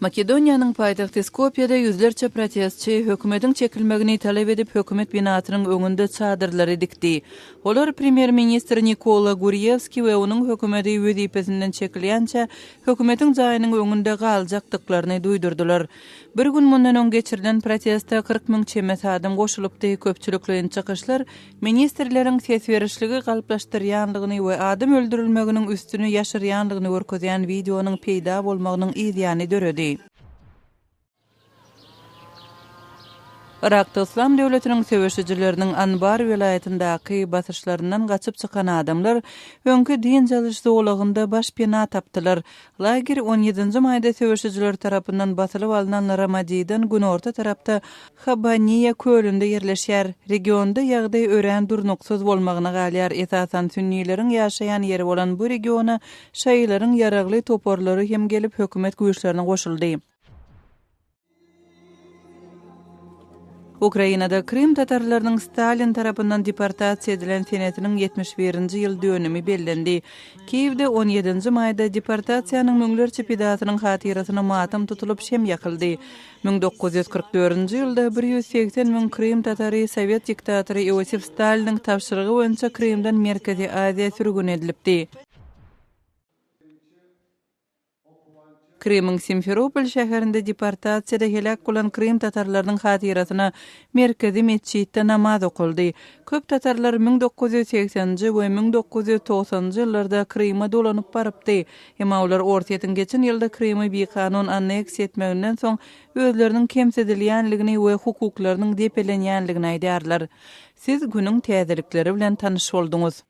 Makedoniýanyň paýtagty Skopje'de yüzlerçe protestçi hökümetiň çekilmegini talep edip hökümet binasynyň öňünde çadyrlary dikdi. Olar premier ministr Nikola Gurevski we onuň hökümeti wezipesinden çekilýänçe hökümetiň jaýynyň öňünde galjakdyklaryny duýdurdylar. Bir gün mundan öň geçirilen protestde 40 000 çemet adam goşulypdy. Köpçüliklerin çykyşlar ministrleriň ses berişligi galplaşdyrýanlygyny we adam öldürilmeginiň üstüni ýaşyrýanlygyny görkezýän videonyň peýda bolmagynyň ýygyny döredi. Irak'ta İslam Devleti'nin söwüşçileriniň Anbar vilayetindäki basyşlaryndan gaçyp çykan adamlar öňkü din jalyşy olagynda baş pena tapdylar. Lager 17-nji maýda söwüşçiler tarapyndan basylyp alynan Ramadiýdan günorta tarapda Habaniýa kölünde ýerleşýär. Regionda ýagdaý örän durnuksyz bolmagyna galýar. Esasan sünnileriň ýaşaýan ýeri bolan bu regiona şaýylaryň ýaragly toporlary hem gelip hökümet güýçlerine goşuldy. Ukrainada Krim tatarlarynyň Stalin tarapyndan deportasiýa edilen senetiniň 71-nji ýyl dönümi bellendi. Kiýewde 17-nji maýda deportasiýanyň müňlerçe pidatynyň hatyrasyna matam tutulyp şem ýakyldy. 1944-nji ýylda 180 000 Krim tatary Sowet diktatory Iosif Staliniň tapşyrygy boýunça Krimden Merkezi Aziýa sürgün edilipdi. Krim'in Simferopol şäherinde deportasiýada helak bolan Krim tatarlarynyň hatyrasyna merkezi mesçitde namaz okuldy. Köp tatarlar 1980-nji we 1990-njy ýyllarda Krim'e dolanyp barypdy. Emma olar orta ýetin geçen ýylda Krim'i bir kanun anneks etmeginden soň özleriniň kemsedilýänligini we hukuklarynyň depelenýänligini aýdarlar. Siz günüň täzelikleri bilen tanyş bolduňuz.